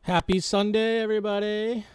Happy Sunday, everybody.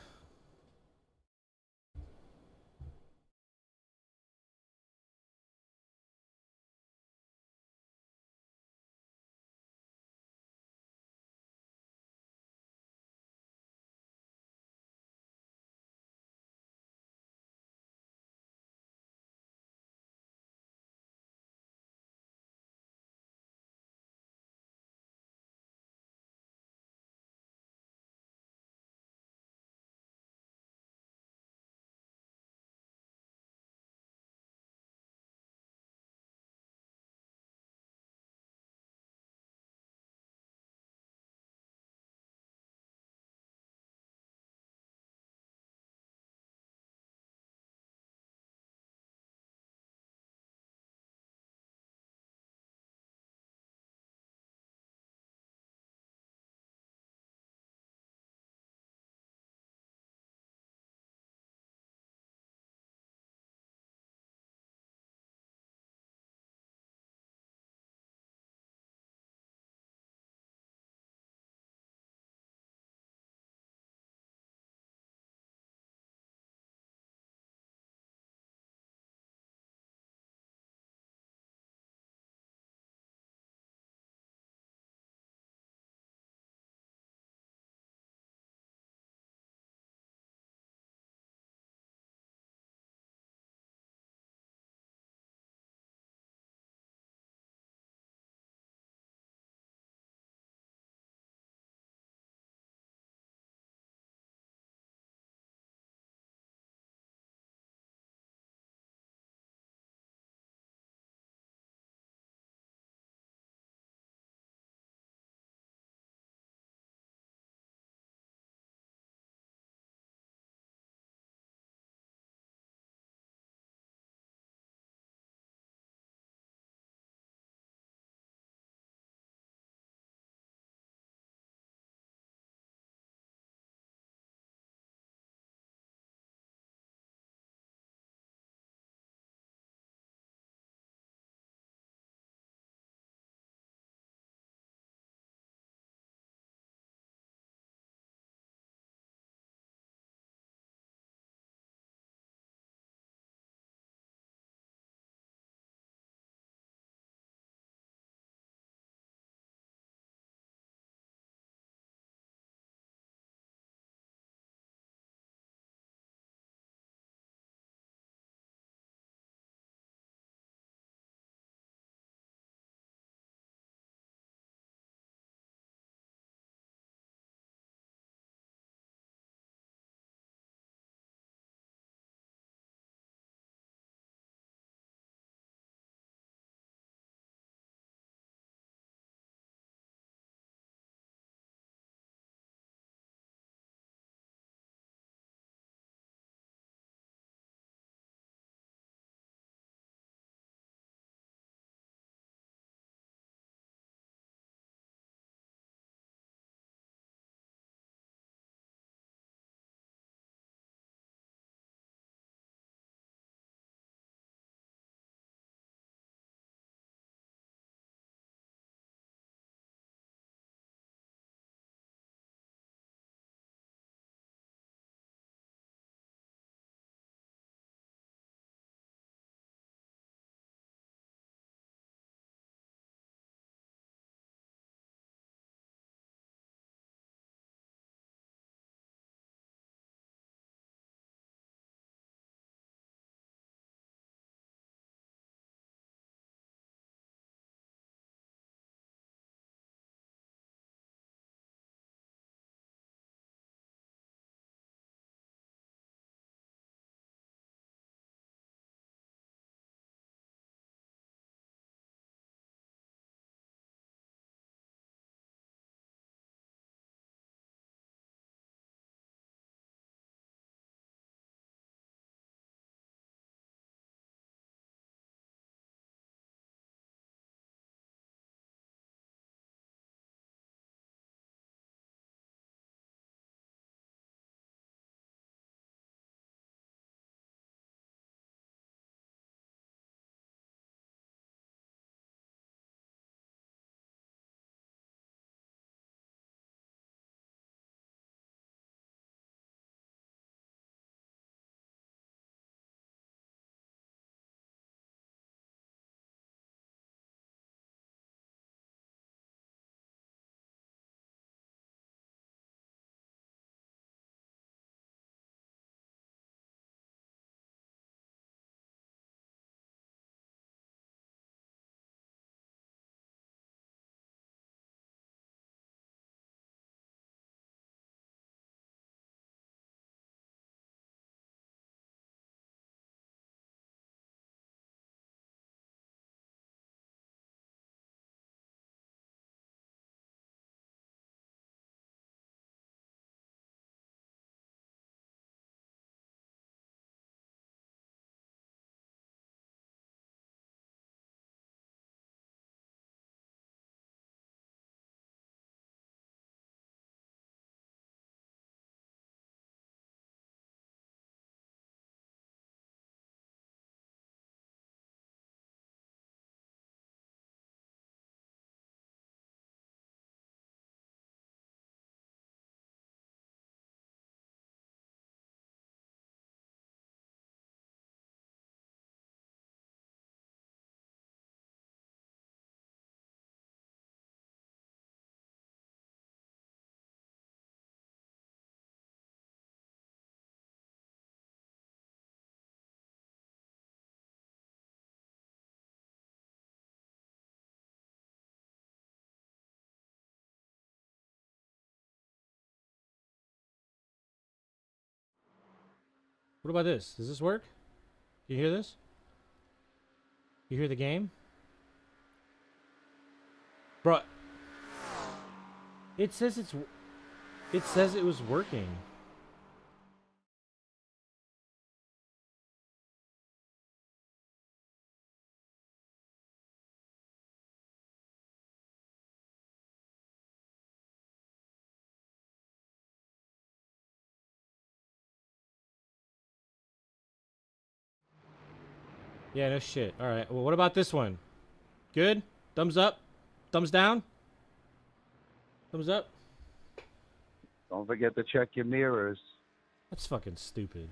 What about this? Does this work? You hear this? You hear the game? Bro, it says it says it was working. Yeah, no shit. All right. Well, what about this one? Good? Thumbs up? Thumbs down? Thumbs up? Don't forget to check your mirrors. That's fucking stupid.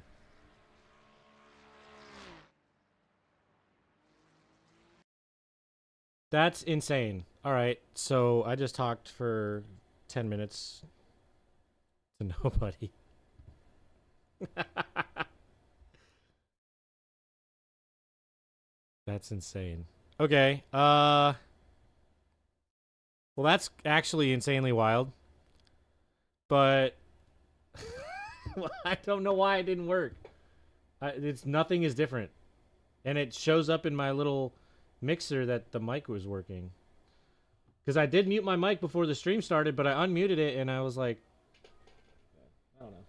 That's insane. All right. So I just talked for 10 minutes to nobody. That's insane. Okay. Well, that's actually insanely wild. But I don't know why it didn't work. It's nothing is different. And it shows up in my little mixer that the mic was working. Because I did mute my mic before the stream started, but I unmuted it and I was like, I don't know.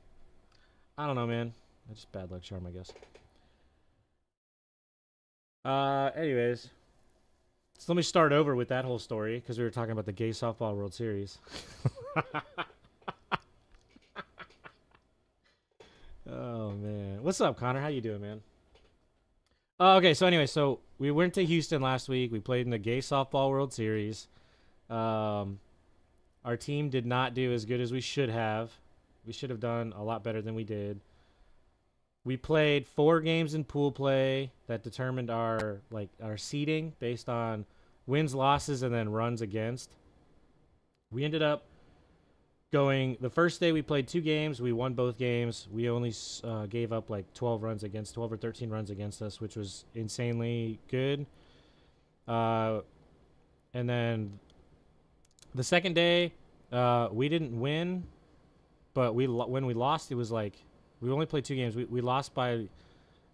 I don't know, man. That's just bad luck charm, I guess. Anyways. So let me start over with that whole story because we were talking about the Gay Softball World Series. Oh, man. What's up, Connor? How you doing, man? Okay, so anyway, so we went to Houston last week. We played in the Gay Softball World Series. Our team did not do as good as we should have. We should have done a lot better than we did. We played 4 games in pool play that determined our seeding based on wins, losses, and then runs against. We ended up going the first day we played 2 games. We won both games. We only gave up like 12 or 13 runs against us, which was insanely good. And then the second day, we didn't win, but when we lost, it was like we only played 2 games. We lost by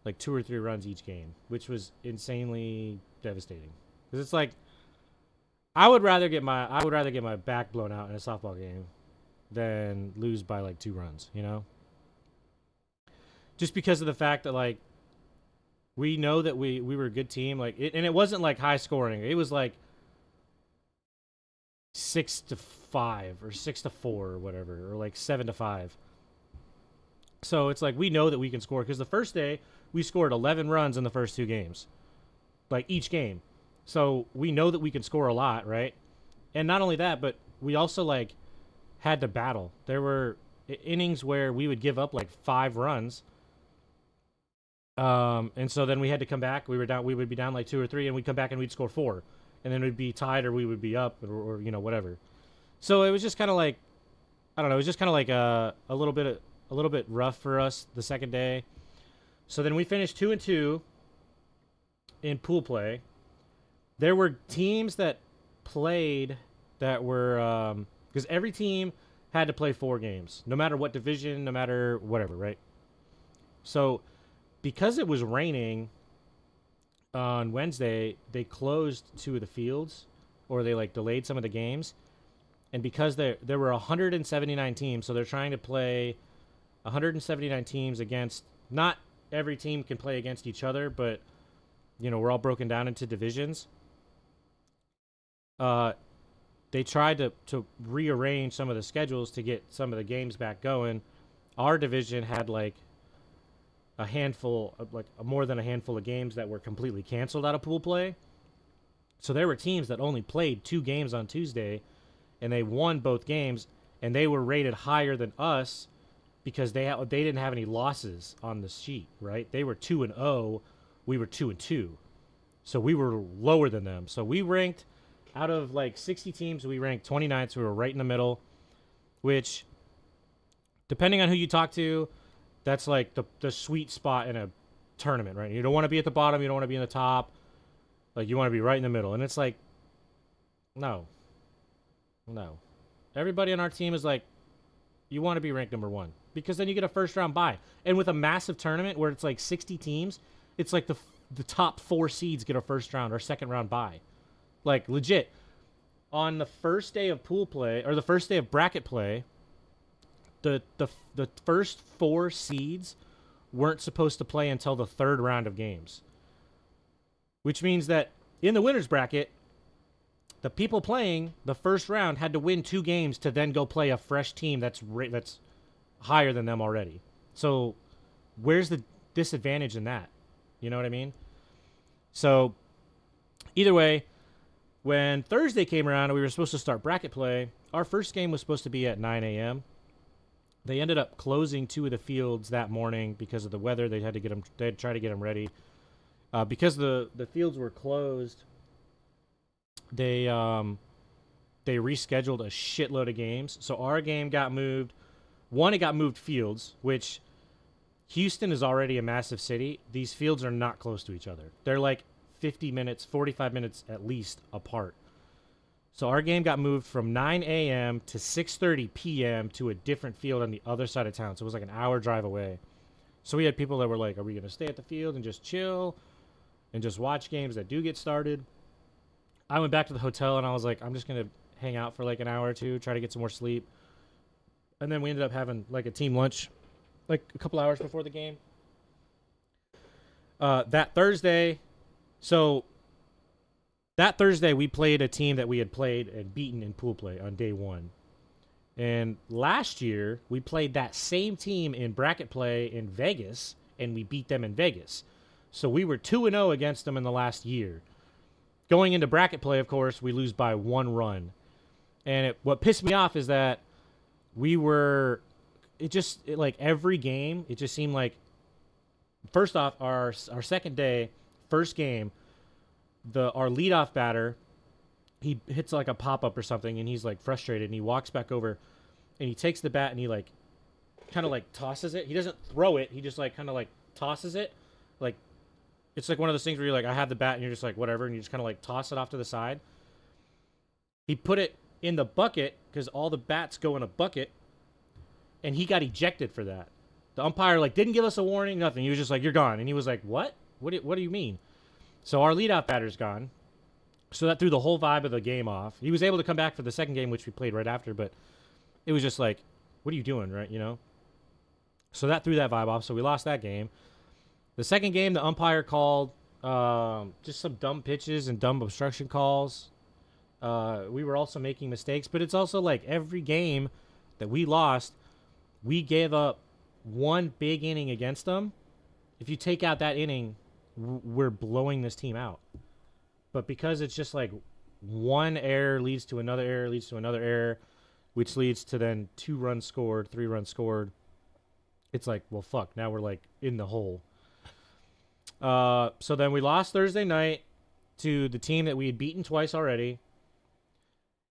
like 2 or 3 runs each game, which was insanely devastating. Because it's like I would rather get my back blown out in a softball game than lose by like 2 runs, you know? Just because of the fact that like we know that we were a good team, like and it wasn't like high scoring. It was like 6-5 or 6-4 or whatever, or like 7-5. So it's like we know that we can score because the first day we scored 11 runs in the first 2 games, like each game. So we know that we can score a lot, right? And not only that, but we also like had to battle. There were innings where we would give up like 5 runs. And so then we had to come back. We would be down like 2 or 3 and we'd come back and we'd score 4. And then we'd be tied or we would be up or you know, whatever. So it was just kind of like, I don't know. It was just kind of like a little bit rough for us the second day. So then we finished 2-2 in pool play. There were teams that played that were because every team had to play 4 games, no matter what division, no matter whatever, right? So because it was raining on Wednesday, they closed 2 of the fields, or they like delayed some of the games. And because there were 179 teams, so they're trying to play 179 teams against, not every team can play against each other, but you know, we're all broken down into divisions. They tried to rearrange some of the schedules to get some of the games back going. Our division had like a handful of more than a handful of games that were completely canceled out of pool play. So there were teams that only played 2 games on Tuesday and they won both games and they were rated higher than us because they didn't have any losses on the sheet, right? They were 2-0, we were 2-2. So we were lower than them. So we ranked out of like 60 teams, we ranked 29th, so we were right in the middle, which depending on who you talk to, that's like the sweet spot in a tournament, right? You don't want to be at the bottom, you don't want to be in the top. Like you want to be right in the middle. And it's like no. Everybody on our team is like, you want to be ranked number 1 because then you get a first round bye. And with a massive tournament where it's like 60 teams, it's like the top 4 seeds get a first round or second round bye. Like legit. On the first day of pool play or the first day of bracket play, the first 4 seeds weren't supposed to play until the third round of games. Which means that in the winner's bracket, the people playing the first round had to win 2 games to then go play a fresh team that's higher than them already. So where's the disadvantage in that? You know what I mean? So either way, when Thursday came around and we were supposed to start bracket play, our first game was supposed to be at 9 a.m. They ended up closing 2 of the fields that morning because of the weather. They had to try to get them ready. Because the fields were closed, they rescheduled a shitload of games. So our game got moved. One, it got moved fields, which Houston is already a massive city. These fields are not close to each other. They're like 50 minutes, 45 minutes at least apart. So our game got moved from 9 a.m. to 6:30 p.m. to a different field on the other side of town. So it was like an hour drive away. So we had people that were like, are we going to stay at the field and just chill and just watch games that do get started? I went back to the hotel and I was like, I'm just going to hang out for like an hour or two, try to get some more sleep. And then we ended up having like a team lunch like a couple hours before the game. That Thursday we played a team that we had played and beaten in pool play on day 1. And last year, we played that same team in bracket play in Vegas, and we beat them in Vegas. So we were 2-0 against them in the last year. Going into bracket play, of course, we lose by 1 run. And what pissed me off is that like every game, it just seemed like, first off, our second day, first game, our leadoff batter, he hits like a pop-up or something, and he's like frustrated, and he walks back over, and he takes the bat, and he like kind of like tosses it. He doesn't throw it. He just like kind of like tosses it. Like, it's like one of those things where you're like, I have the bat, and you're just like, whatever, and you just kind of like toss it off to the side. He put it in the bucket because all the bats go in a bucket, and he got ejected for that. The umpire like didn't give us a warning, nothing. He was just like, you're gone. And he was like, what? What do you mean? So our leadoff batter's gone. So that threw the whole vibe of the game off. He was able to come back for the second game, which we played right after, but it was just like, what are you doing, right? You know? So that threw that vibe off. So we lost that game. The second game, the umpire called just some dumb pitches and dumb obstruction calls. We were also making mistakes, but it's also like every game that we lost, we gave up 1 big inning against them. If you take out that inning, we're blowing this team out. But because it's just like 1 error leads to another error, leads to another error, which leads to then 2 runs scored, 3 runs scored, it's like, well, fuck, now we're like in the hole. So then we lost Thursday night to the team that we had beaten twice already.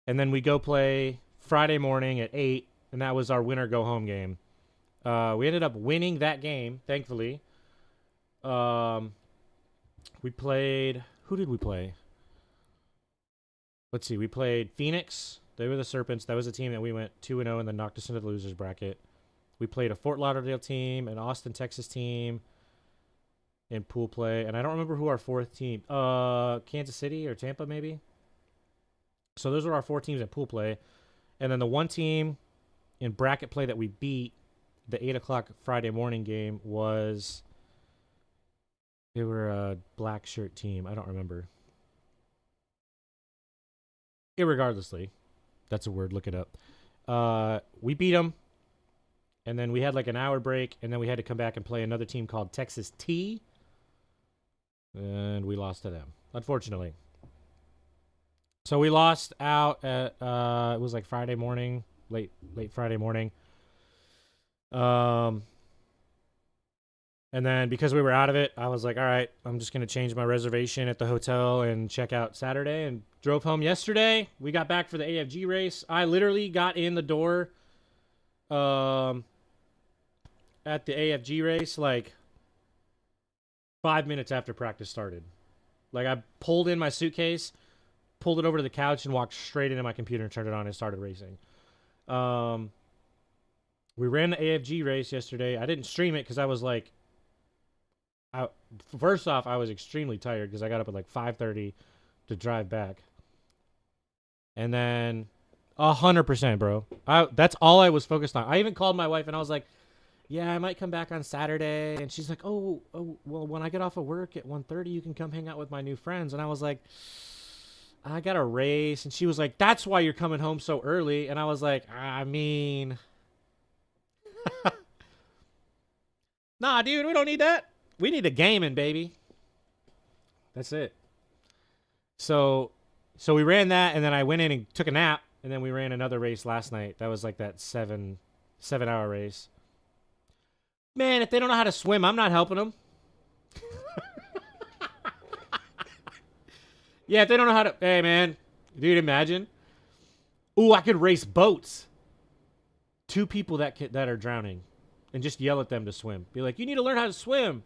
And then we go play Friday morning at 8, and that was our winner go home game. We ended up winning that game, thankfully. We played... Who did we play? Let's see. We played Phoenix. They were the Serpents. That was a team that we went 2-0 and then knocked us into the losers bracket. We played a Fort Lauderdale team, an Austin, Texas team in pool play. And I don't remember who our 4th team... Kansas City or Tampa, maybe? So those were our 4 teams in pool play. And then the one team in bracket play that we beat, the 8 o'clock Friday morning game, was... They were a black shirt team. I don't remember. Irregardlessly, that's a word. Look it up. We beat them, and then we had like an hour break, and then we had to come back and play another team called Texas T, and we lost to them, unfortunately. So we lost out at it was like Friday morning, late Friday morning. And then because we were out of it, I was like, all right, I'm just going to change my reservation at the hotel and check out Saturday, and drove home yesterday. We got back for the AFG race. I literally got in the door at the AFG race like 5 minutes after practice started. Like, I pulled in my suitcase, pulled it over to the couch, and walked straight into my computer and turned it on and started racing. We ran the AFG race yesterday. I didn't stream it because I was like, first off, I was extremely tired because I got up at like 5:30 to drive back. And then 100%, bro. That's all I was focused on. I even called my wife and I was like, yeah, I might come back on Saturday. And she's like, oh well, when I get off of work at 1:30, you can come hang out with my new friends. And I was like, I got a race. And she was like, that's why you're coming home so early. And I was like, I mean, nah, dude, we don't need that. We need a gaming, baby. That's it. So we ran that, and then I went in and took a nap, and then we ran another race last night. That was like that 7-hour race. Man, if they don't know how to swim, I'm not helping them. Yeah, if they don't know how to... Hey, man. Dude, imagine. Ooh, I could race boats. 2 people that are drowning. And just yell at them to swim. Be like, you need to learn how to swim.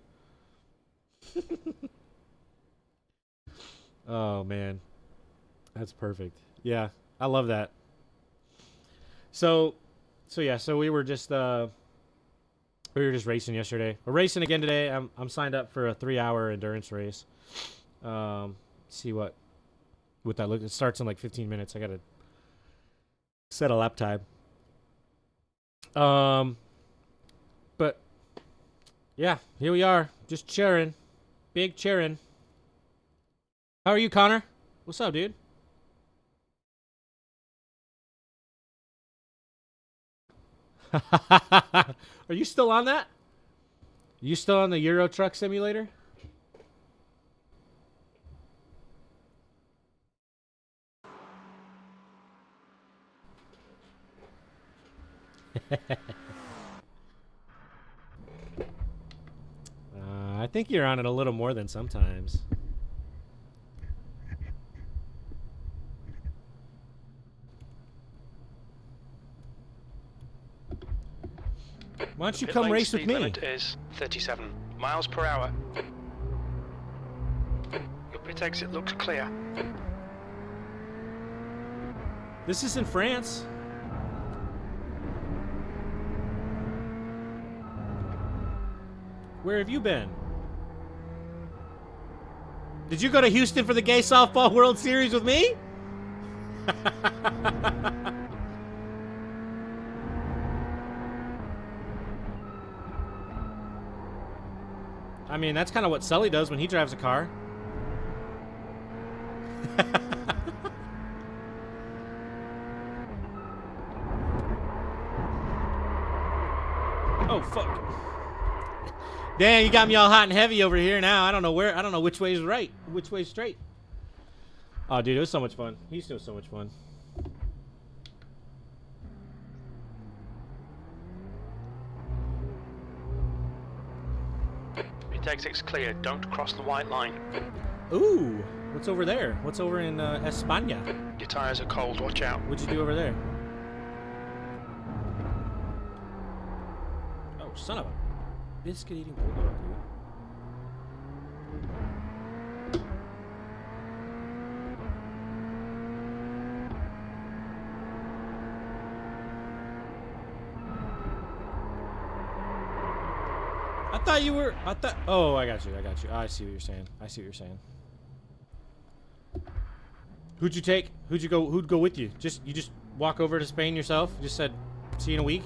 Oh, man. That's perfect. Yeah, I love that. So we were just racing yesterday. We're racing again today. I'm signed up for a 3-hour endurance race. See what that looks. It starts in like 15 minutes. I gotta set a lap time. But yeah, here we are, just cheering, big cheering. How are you, Connor? What's up, dude? Are you still on that? You still on the Euro Truck Simulator? I think you're on it a little more than sometimes. Why don't you come race with me? Limit is 37 miles per hour. Your pit exit looks clear. This is in France. Where have you been? Did you go to Houston for the Gay Softball World Series with me? I mean, that's kind of what Sully does when he drives a car. Oh, fuck. Damn, you got me all hot and heavy over here now. I don't know which way is right, which way is straight. Oh, dude, it was so much fun. Houston was so much fun. Pit exit's clear. Don't cross the white line. Ooh, what's over there? What's over in España? Your tires are cold. Watch out. What'd you do over there? Oh, son of a biscuit eating bulldog, dude. Oh, I got you. I see what you're saying. Who'd you take? Who'd go with you? You just walk over to Spain yourself? You just said, see you in a week?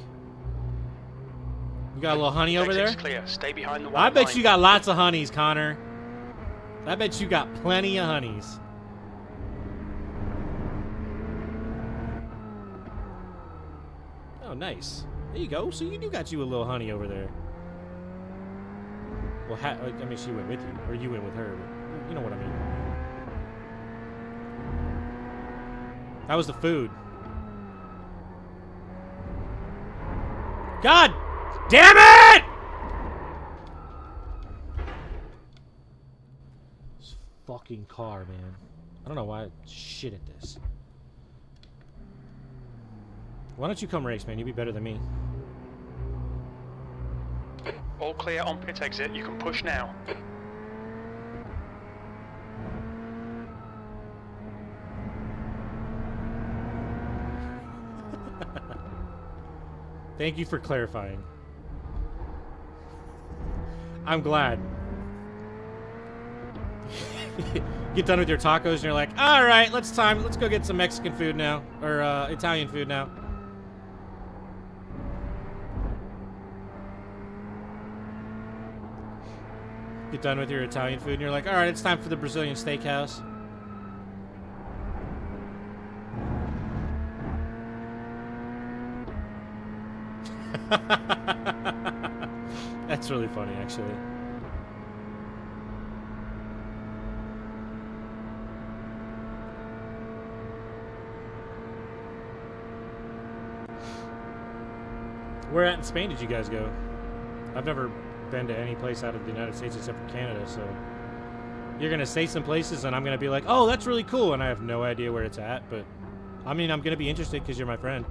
You got a little honey over there? Clear. Stay behind the white I bet line. you got lots of honeys, Connor. I bet you got plenty of honeys. Oh, nice. There you go. So you do got you a little honey over there. Well, I mean, she went with you, or you went with her. But you know what I mean. That was the food. God damn it! This fucking car, man. I don't know why I shit at this. Why don't you come race, man? You'd be better than me. All clear on pit exit. You can push now. Thank you for clarifying. I'm glad. Get done with your tacos and you're like, all right, let's go get some Mexican food now, or Italian food now. Get done with your Italian food and you're like, all right, it's time for the Brazilian steakhouse. That's really funny, actually. Where at in Spain did you guys go? I've never been to any place out of the United States except for Canada, so you're gonna say some places and I'm gonna be like, oh, that's really cool, and I have no idea where it's at, but I mean, I'm gonna be interested because you're my friend.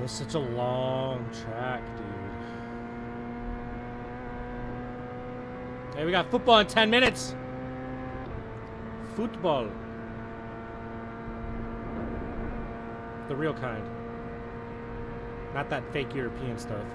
It's such a long track, dude. Hey, we got football in 10 minutes. Football. The real kind. Not that fake European stuff.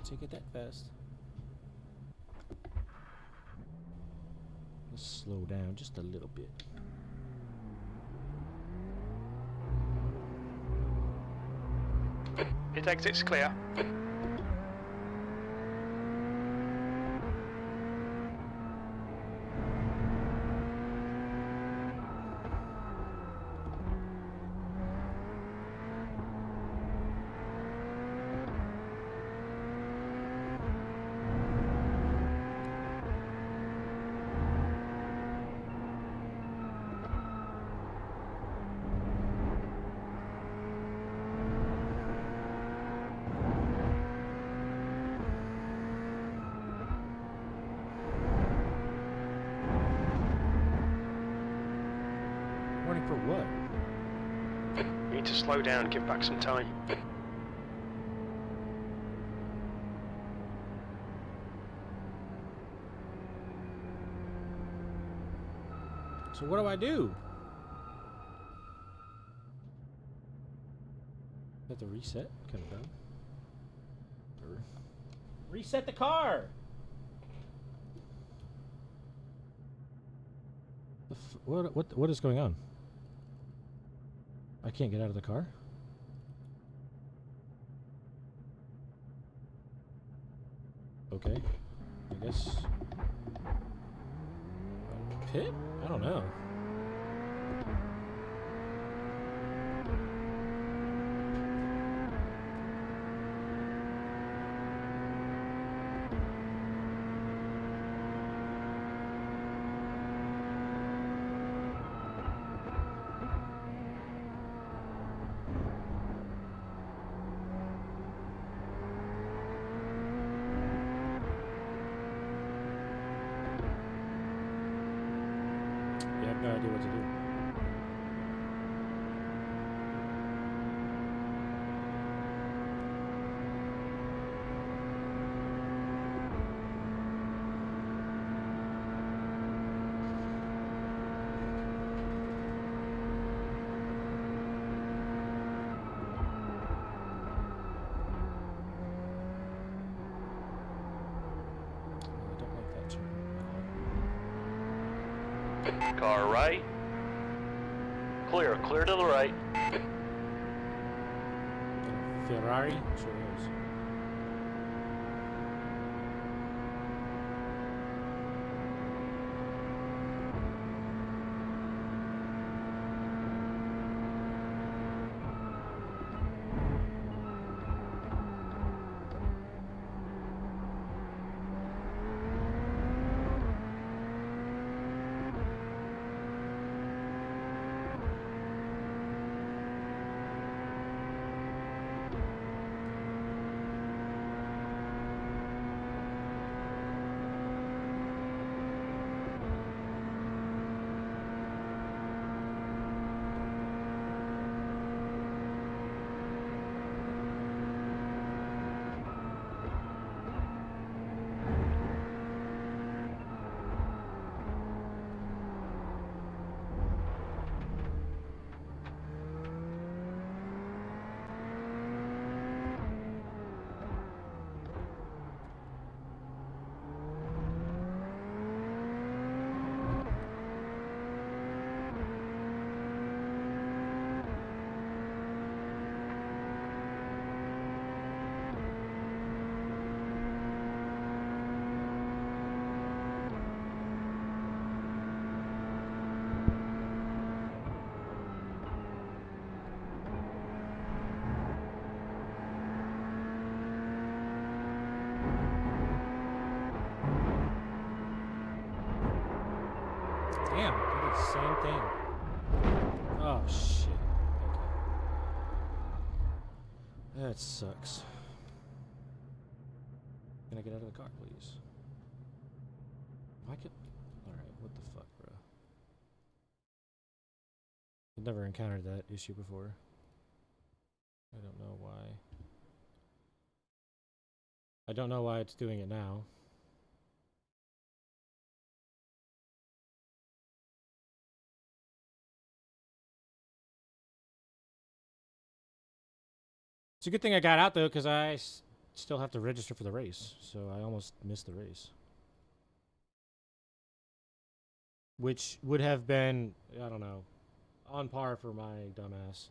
Take it that fast. Let's slow down just a little bit. Pit exit's clear. For what? You need to slow down, give back some time. So what do I do? Have to reset? Kind of dumb. Reset the car! What is going on? I can't get out of the car? Okay. I guess pit? I don't know. Yeah, I have no idea what to do. I don't like that turn at all. Car right. Clear, clear to the right. Ferrari? Sure is. Damn, I did the same thing. Oh, shit. Okay. That sucks. Can I get out of the car, please? I could... Alright, what the fuck, bro? I've never encountered that issue before. I don't know why. I don't know why it's doing it now. It's a good thing I got out, though, because I still have to register for the race. So I almost missed the race. Which would have been, I don't know, on par for my dumbass.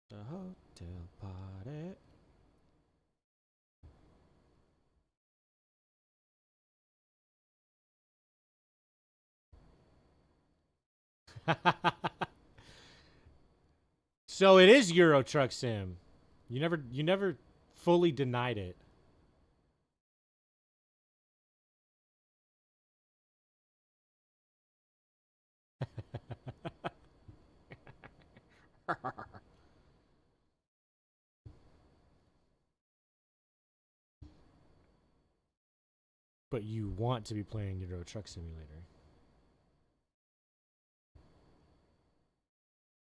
The hotel party. So it is Euro Truck Sim. You never fully denied it. But you want to be playing Euro Truck Simulator.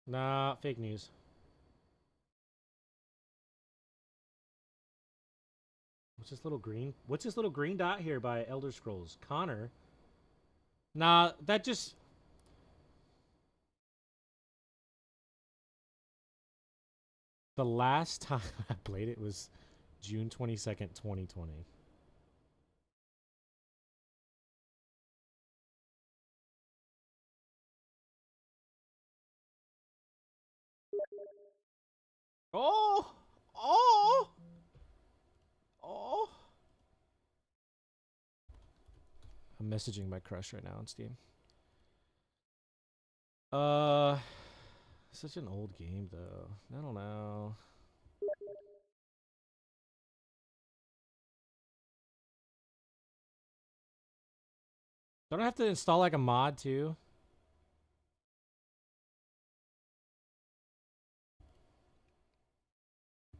Nah, fake news. What's this little green? What's this little green dot here by Elder Scrolls? Connor. Nah, that just... The last time I played it was June 22nd, 2020. Oh! Oh! Oh! I'm messaging my crush right now on Steam. Uh, such an old game though. I don't know. Don't I have to install like a mod too?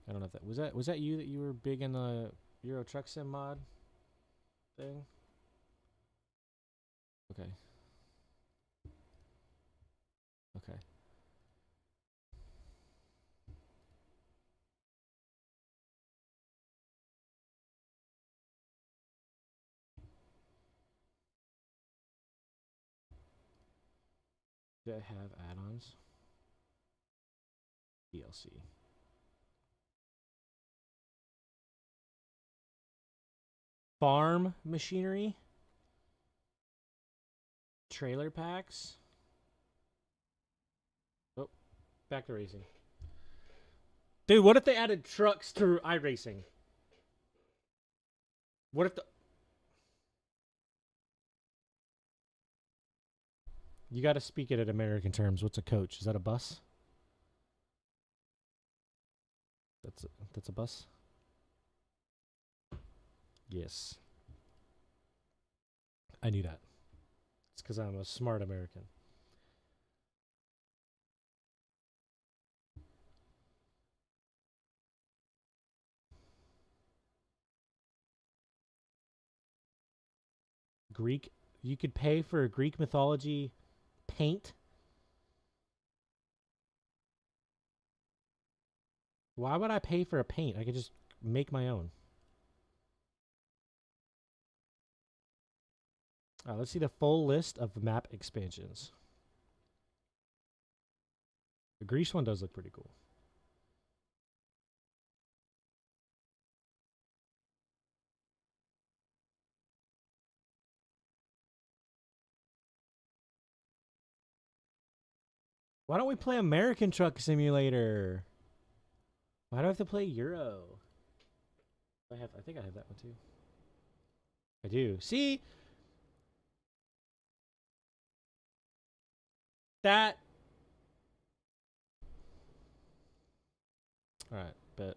I don't know if that was you that you were big in the Euro Truck Sim mod thing? Okay. Okay. Do I have add-ons? DLC. Farm machinery? Trailer packs? Oh, back to racing. Dude, what if they added trucks to iRacing? What if the... You gotta speak it in American terms. What's a coach? Is that a bus? That's a bus? Yes. I knew that. It's because I'm a smart American. Greek... You could pay for a Greek mythology paint? Why would I pay for a paint? I could just make my own. Let's see the full list of map expansions. The Greece one does look pretty cool. Why don't we play American Truck Simulator? Why do I have to play Euro? I think I have that one too. I do. See? That. Alright, bet.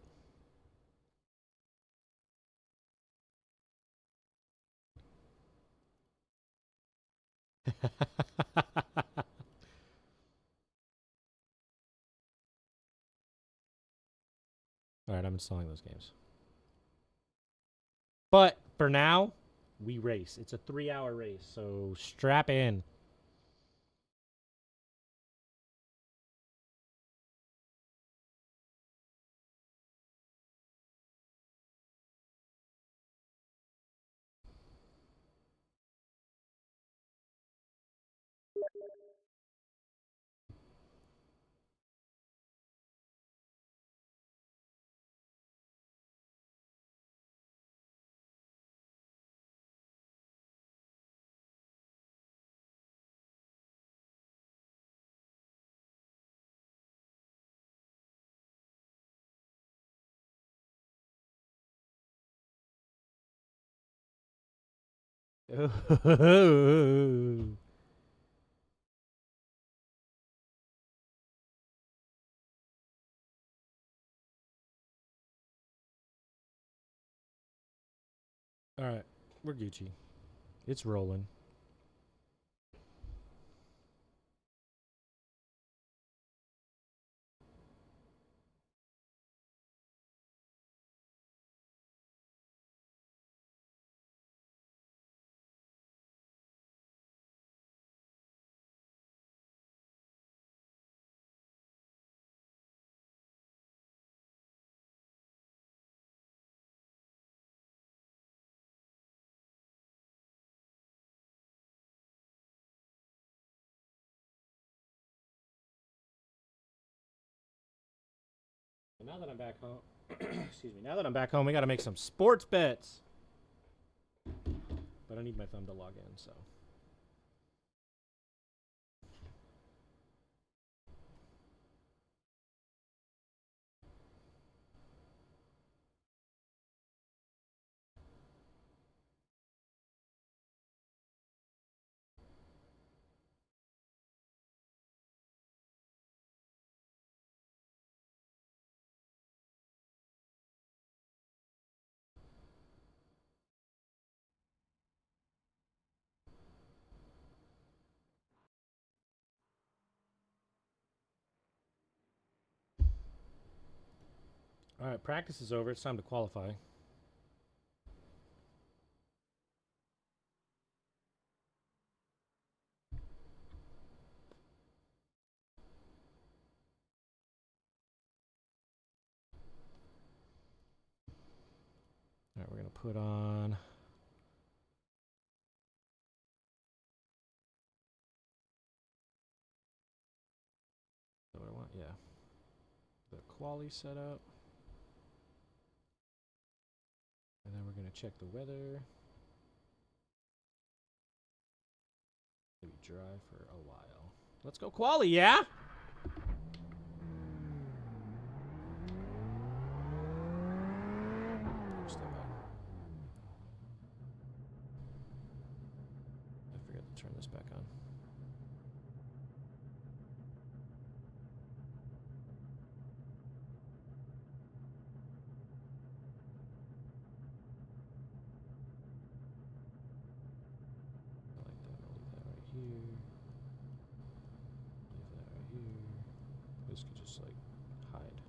Alright, I'm installing those games. But for now, we race. It's a 3-hour race, so strap in. Alright, we're Gucci. It's rolling. Now that I'm back home, excuse me. Now that I'm back home, we got to make some sports bets. But I need my thumb to log in, so. All right, practice is over. It's time to qualify. All right, we're going to put on... Is that what I want? Yeah. The quali setup. And then we're going to check the weather. Maybe dry for a while. Let's go quali, yeah? Step back. I forgot to turn this back on. I like that. I'll leave that right here. Leave that right here. This could just like hide.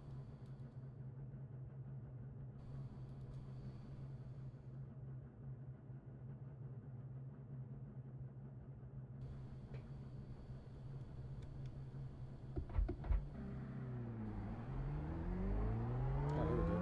Oh, there we go.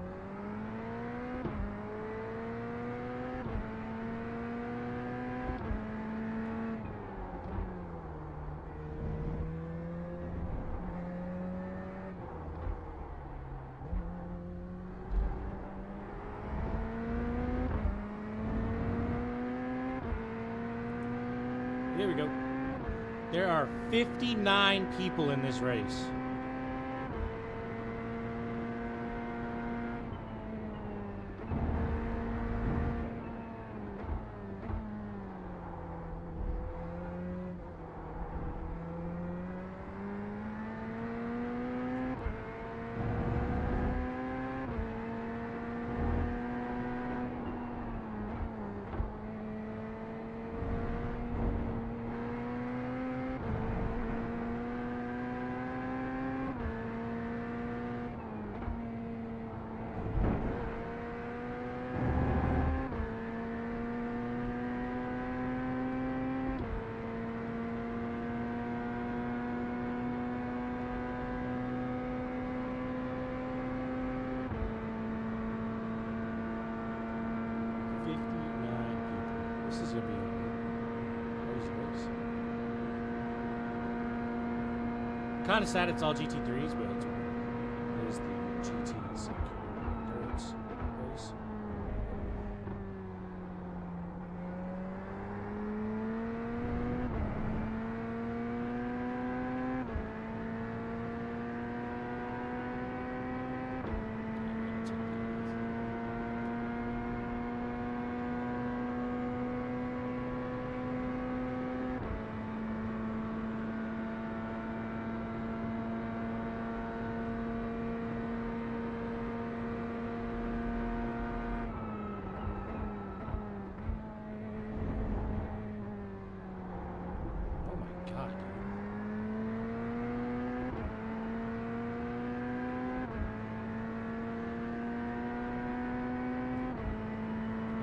Here we go. There are 59 people in this race. This is gonna be a crazy race. Kind of sad it's all GT3s, but it's, it is the GT's endurance race.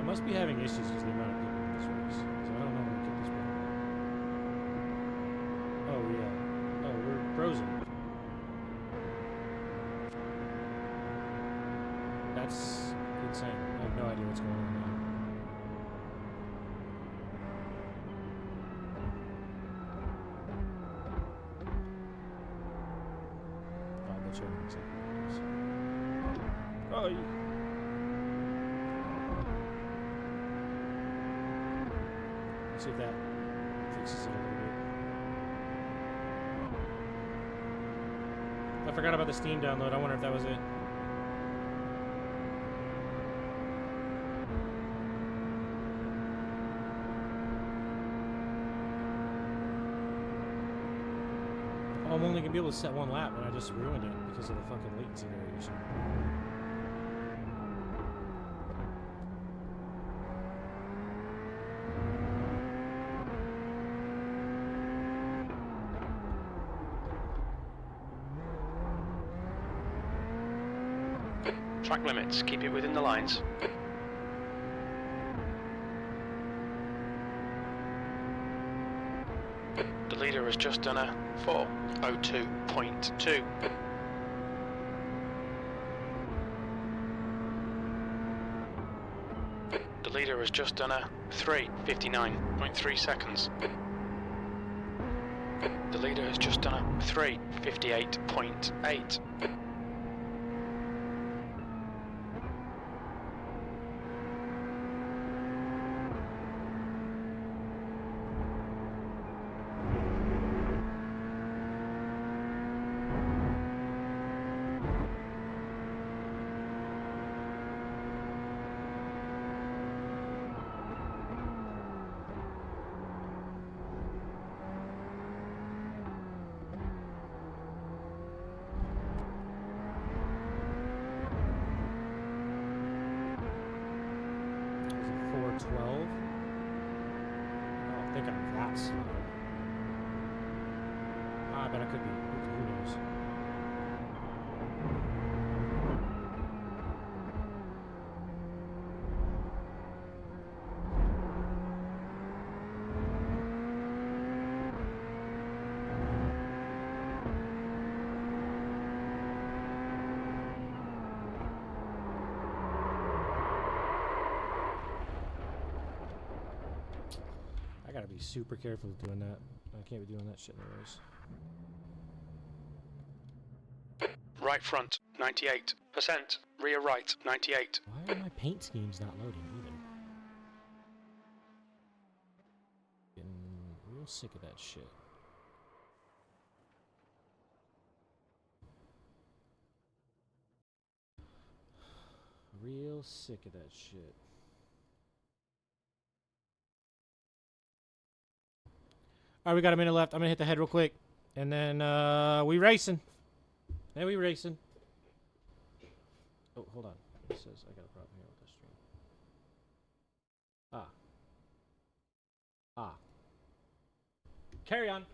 Must be having issues because the amount of people in this race. So I don't know how to get this back. Oh yeah. Oh, we're frozen. That's insane. I have no idea what's going on now. Oh, I bet you everything's like this. Oh, you... See if that fixes it a little bit. I forgot about the Steam download. I wonder if that was it. Oh, I'm only gonna be able to set one lap, and I just ruined it because of the fucking latency variation. Track limits. Keep it within the lines. The leader has just done a 4:02.2. The leader has just done a 3:59.3 seconds. The leader has just done a 3:58.8. Is it 412? I don't think I'm that slow. I bet I could be. Who knows? I gotta be super careful doing that. I can't be doing that shit in the race. Right front, 98%. Rear right, 98. Why are my paint schemes not loading even? Getting real sick of that shit. Real sick of that shit. Alright, we got a minute left. I'm gonna hit the head real quick. And then we racing. Then we racing. Oh, hold on. It says I got a problem here with this stream. Ah. Carry on.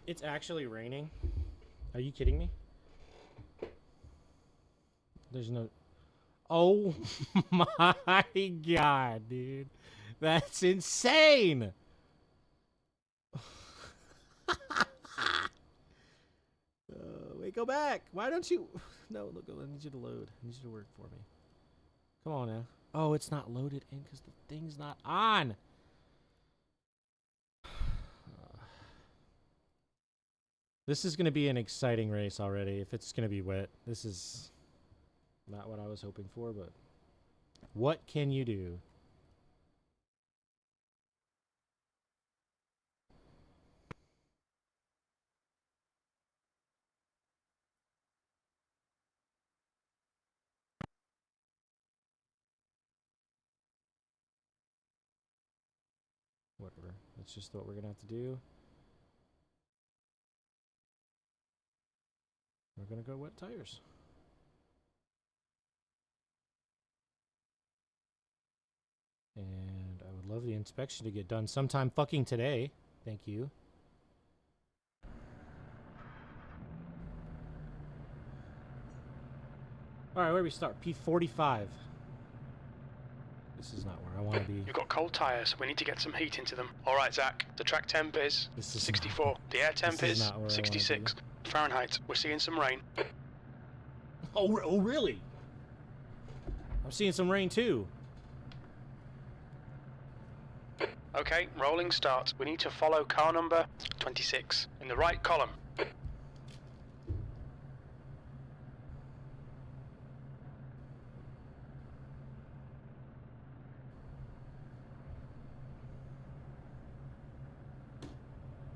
It's actually raining. Are you kidding me? There's no... Oh my god, dude. That's insane! Wait, go back! Why don't you... No, look, I need you to load. I need you to work for me. Come on now. Oh, it's not loaded in because the thing's not on! This is going to be an exciting race already if it's going to be wet. This is not what I was hoping for, but what can you do? Whatever. That's just what we're going to have to do. we're gonna go wet tires. And I would love the inspection to get done sometime fucking today. Thank you. Alright, where do we start? P45. This is not where I want to be. You've got cold tyres. We need to get some heat into them. All right, Zach. The track temp is This is 64. The air temp this is is not where I wanna 66. Fahrenheit. We're seeing some rain. Oh, really? I'm seeing some rain too. Okay, rolling start. We need to follow car number 26 in the right column.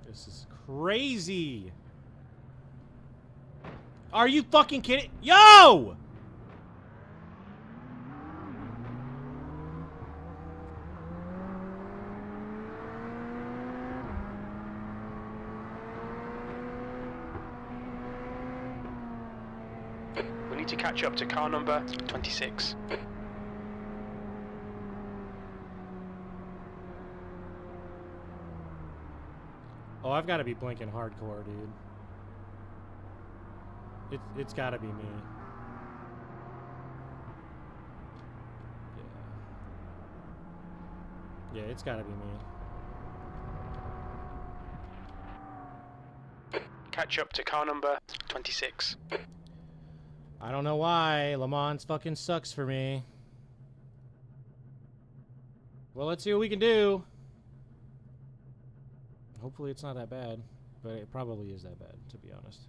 This is crazy. Are you fucking kidding? Yo! We need to catch up to car number 26. Oh, I've got to be blinking hardcore, dude. It's got to be me. Yeah. Yeah, it's got to be me. Catch up to car number 26. I don't know why. Le Mans fucking sucks for me. Well, let's see what we can do. Hopefully it's not that bad, but it probably is that bad, to be honest.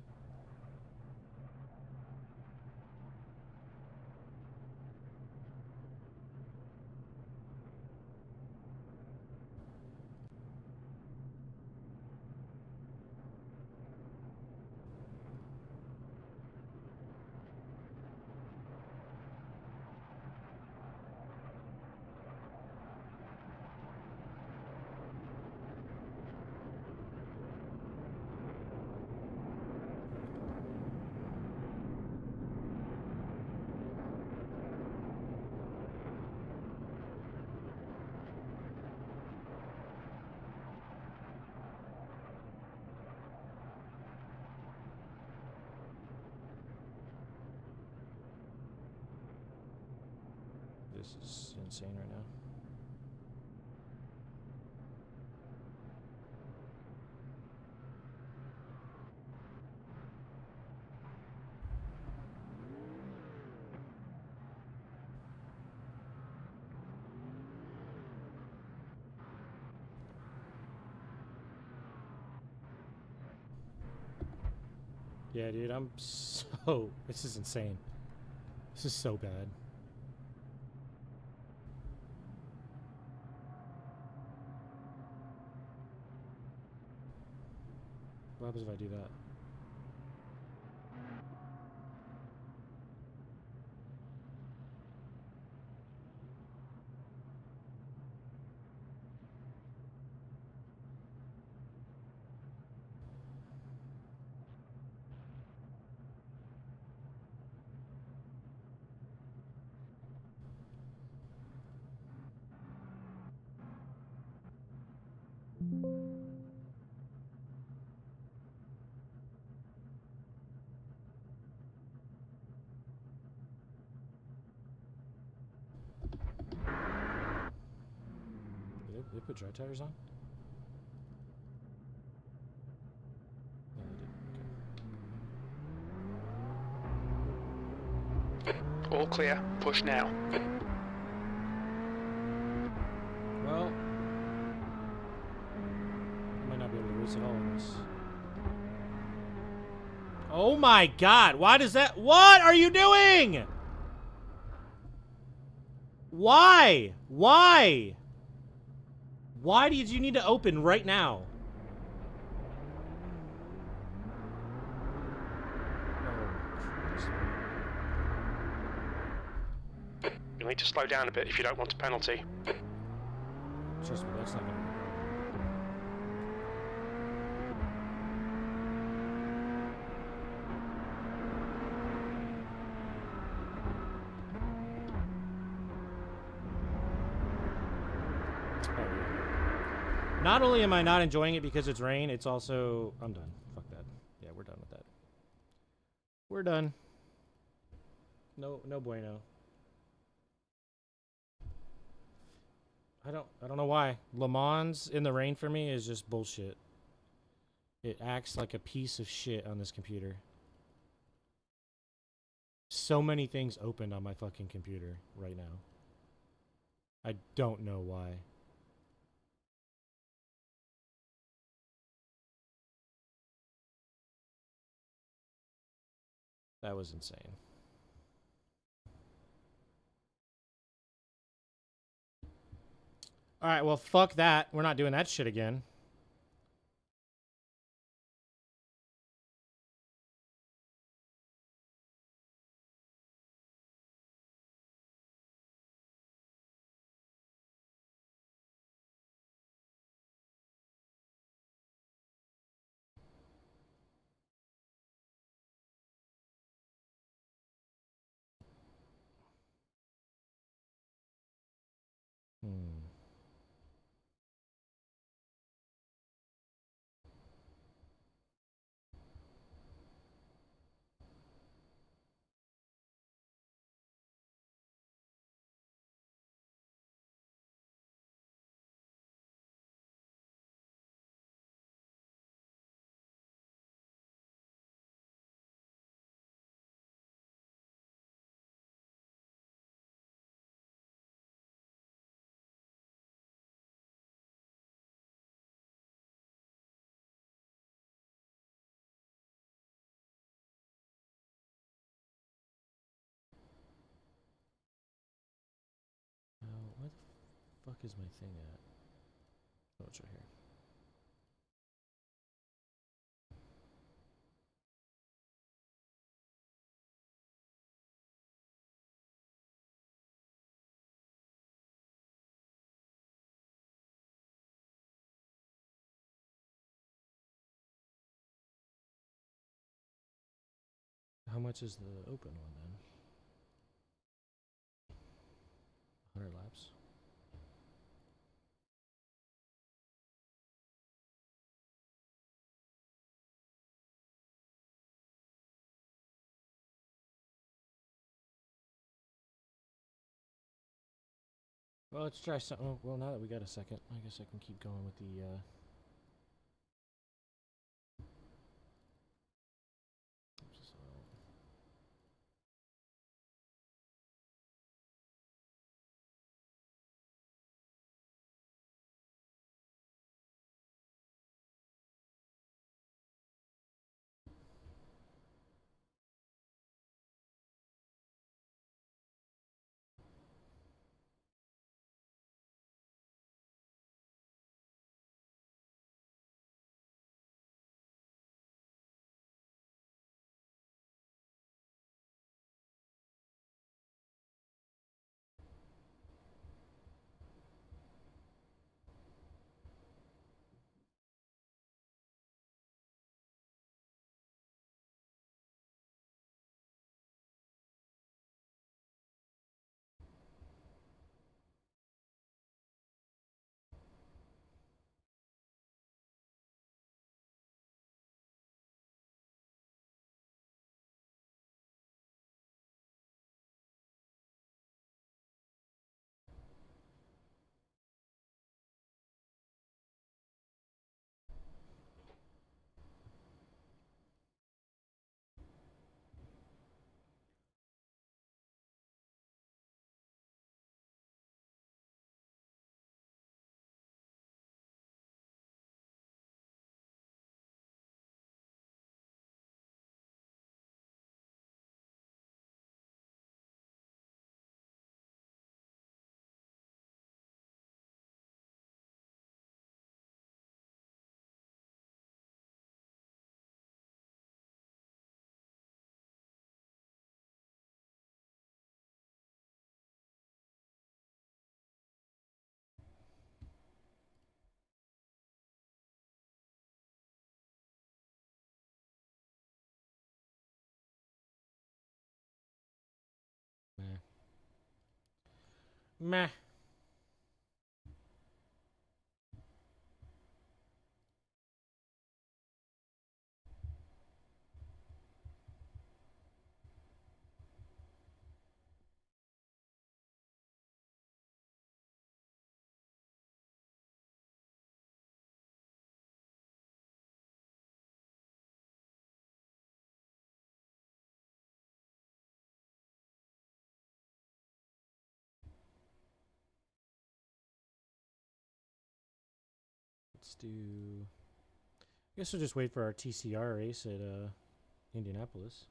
This is insane right now. Yeah, dude, I'm so... This is insane. This is so bad. What happens if I do that? Did they put dry tires on? No, they didn't. Okay. All clear. Push now. Well, I might not be able to race at all in this. Oh my god, why does that... What are you doing? Why? Why? Why did you need to open right now? You'll need to slow down a bit if you don't want a penalty. Trust me, that's not gonna work. Not only am I not enjoying it because it's rain, it's also... I'm done. Fuck that. Yeah, we're done with that. We're done. No bueno. I don't know why. Le Mans in the rain for me is just bullshit. It acts like a piece of shit on this computer. So many things opened on my fucking computer right now. I don't know why. That was insane. Alright, well, fuck that. We're not doing that shit again. Hmm. Where the fuck is my thing at? Oh, it's right here. How much is the open one then? 100 laps. Well, let's try some. Oh, well, now that we got a second, I guess I can keep going with the. Meh. Meh. Let's do. I guess we'll just wait for our TCR race at Indianapolis.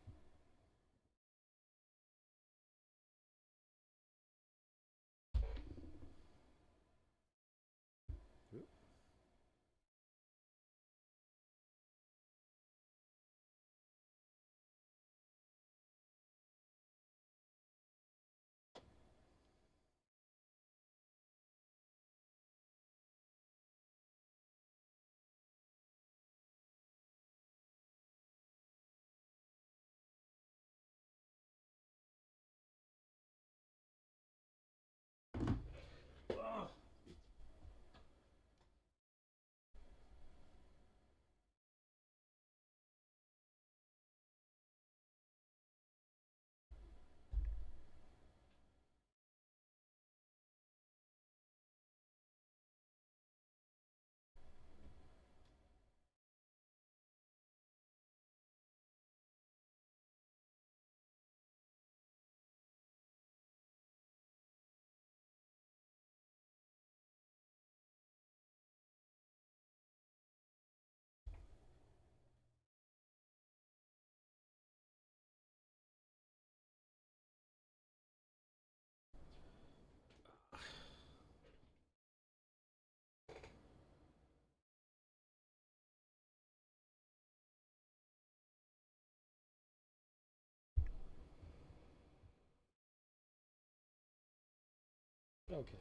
Okay.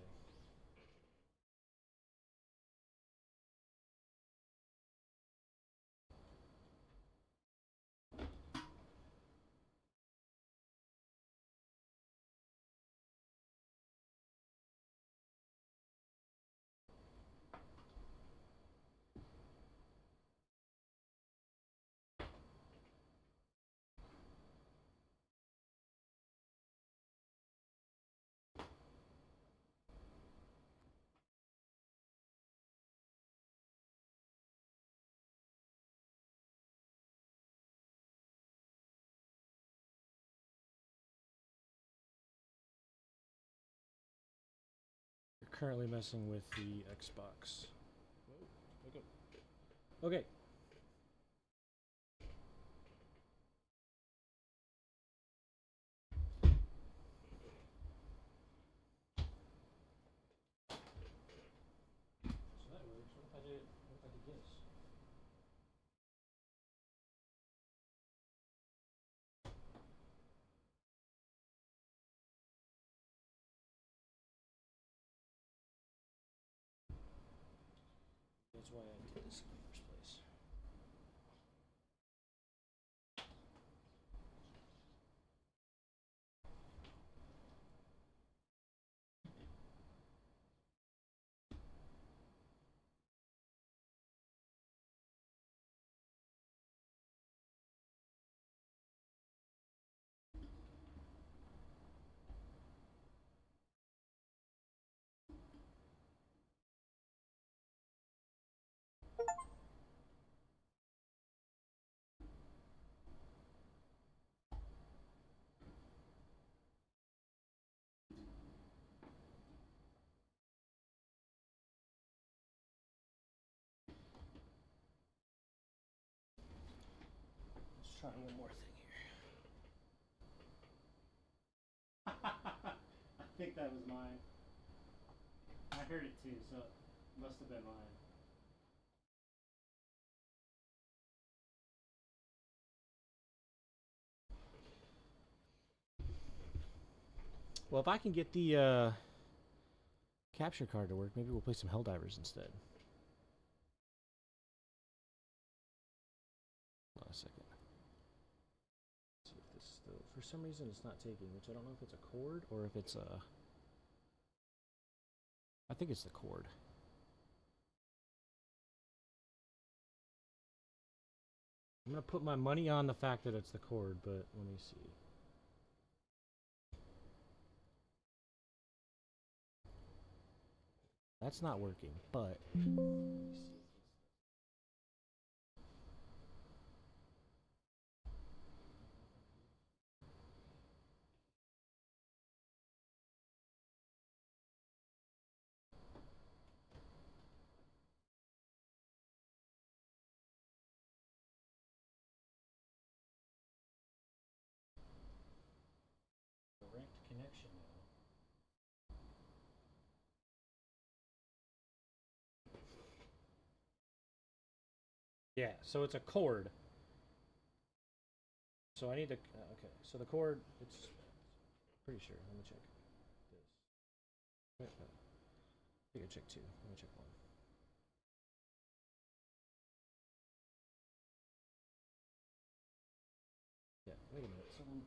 You're currently messing with the Xbox. Whoa, wake up. Okay. So that works. What if I did? What if I did this? That's why I did this in the first place. Let's try one more thing here. I think that was mine. I heard it too, so it must have been mine. Well, if I can get the capture card to work, maybe we'll play some Helldivers instead. Hold on a second. Let's see if this still, for some reason it's not taking, which I don't know if it's a cord or if it's a. I think it's the cord. I'm gonna put my money on the fact that it's the cord, but let me see. That's not working, but let me see. Yeah, so it's a cord. So I need the okay. So the cord, it's pretty sure. Let me check this. Wait, no. I think I checked two. Let me check one. Yeah, wait a minute. So then,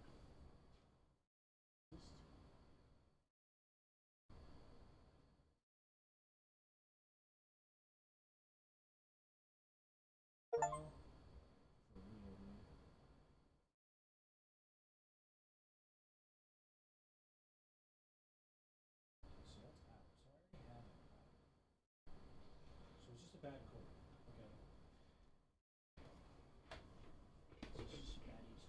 so that's out. So I already have it. So it's just a bad cord. Okay. So it's just bad use.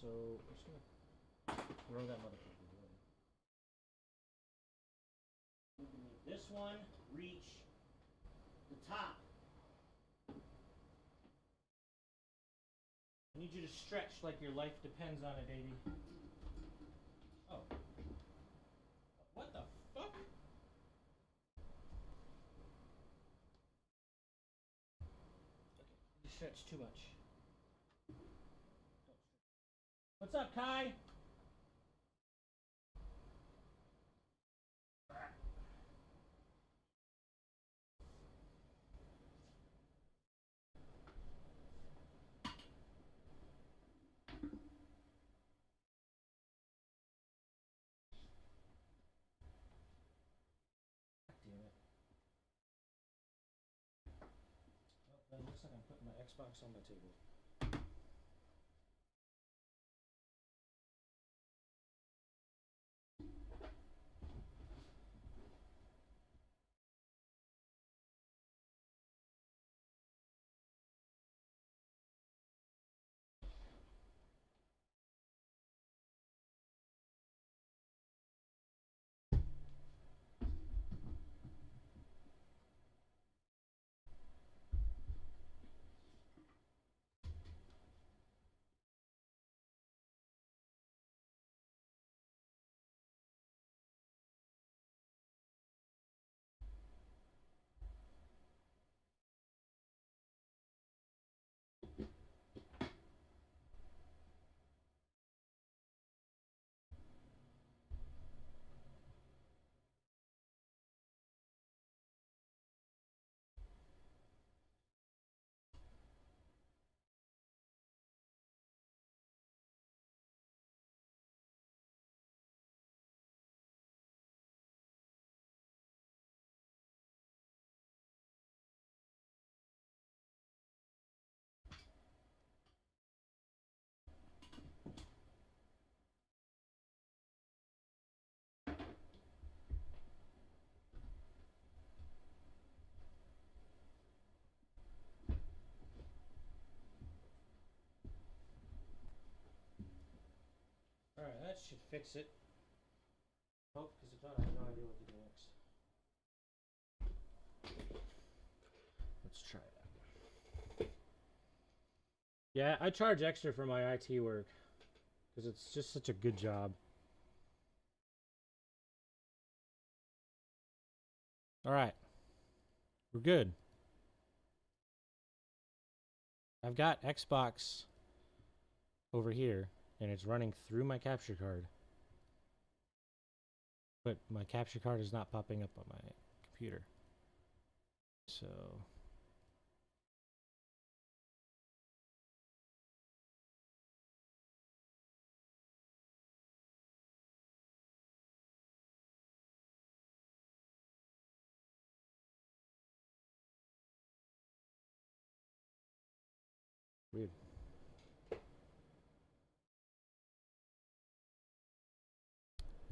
So I'm just gonna throw that motherfucker away. This one reach the top. I need you to stretch like your life depends on it, baby. Oh. What the fuck? Okay, you stretch too much. What's up, Kai? Damn it. Well, that looks like I'm putting my Xbox on my table. Alright, that should fix it. Hope, because if not, I have no idea what to do next. Let's try that. Yeah, I charge extra for my IT work because it's just such a good job. Alright. We're good. I've got Xbox over here, and it's running through my capture card. But my capture card is not popping up on my computer. So... weird.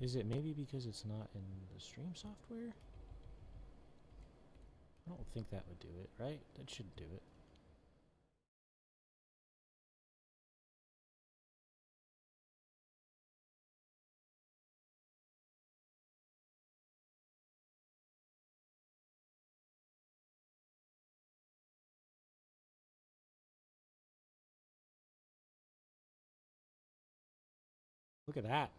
Is it maybe because it's not in the stream software? I don't think that would do it, right? That should do it. Look at that.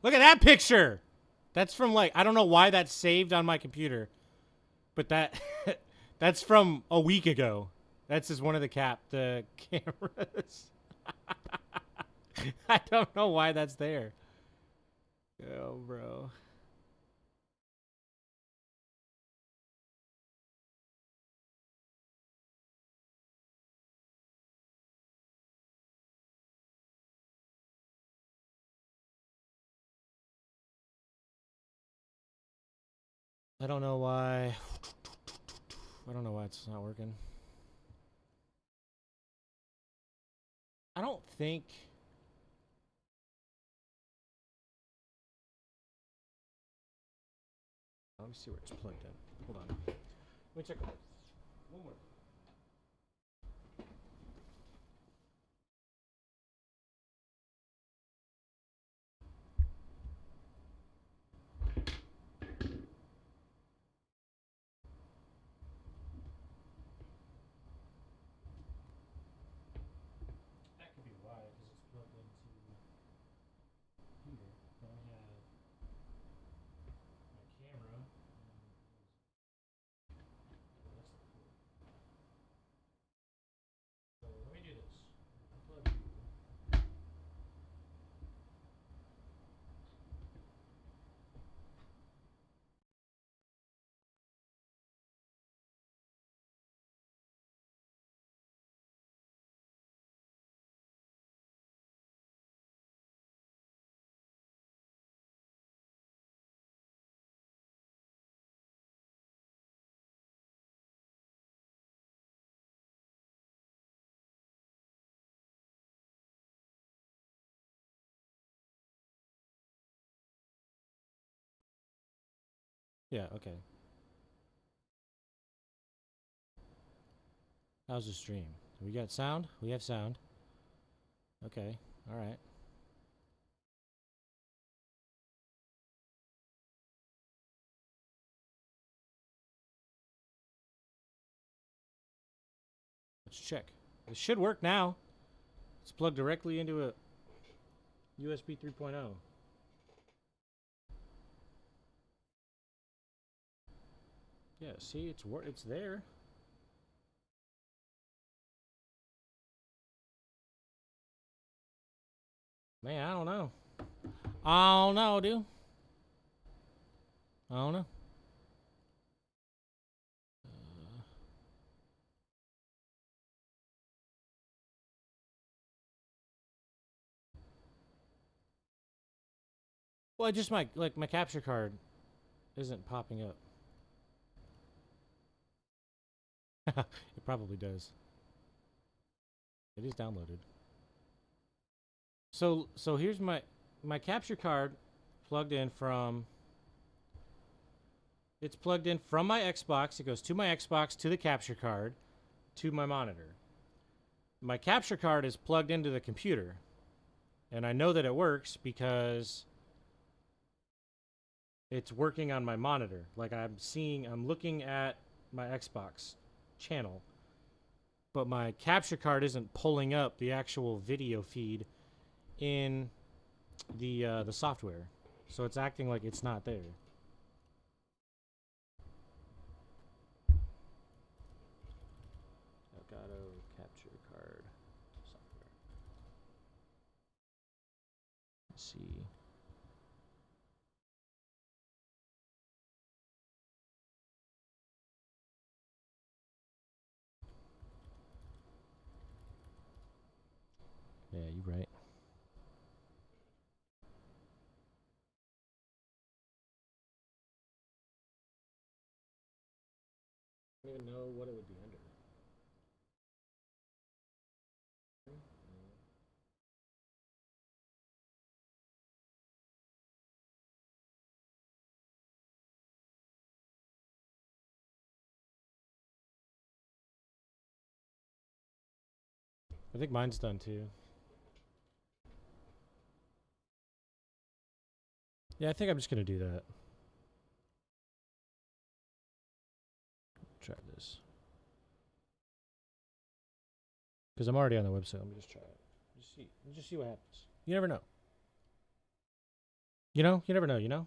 Look at that picture! That's from like I don't know why that's saved on my computer, but that's from a week ago. That's just one of the cameras. I don't know why that's there. Oh, bro. I don't know why. I don't know why it's not working. I don't think. Let me see where it's plugged in. Hold on. Let me check. One more. That could be why, because it's plugged into here. I have my camera. So let me do this. Unplug you. Yeah, okay. How's the stream? We got sound? We have sound. Okay, alright. Let's check. It should work now. It's plugged directly into a USB 3.0. Yeah, see, it's there. Man, I don't know. I don't know, dude. I don't know. Well, just my capture card isn't popping up. It probably does. It is downloaded. So here's my capture card plugged in from. It's plugged in from my Xbox. It goes to my Xbox, to the capture card, to my monitor. My capture card is plugged into the computer. And I know that it works because it's working on my monitor. Like I'm looking at my Xbox channel. But my capture card isn't pulling up the actual video feed in the software. So it's acting like it's not there. Elgato capture card software. Let's see. Yeah, you're right. I don't even know what it would be under. I think mine's done too. Yeah, I think I'm just gonna do that. Try this. Because I'm already on the website. Let me just try it. Just see what happens. You never know. You know? You never know, you know?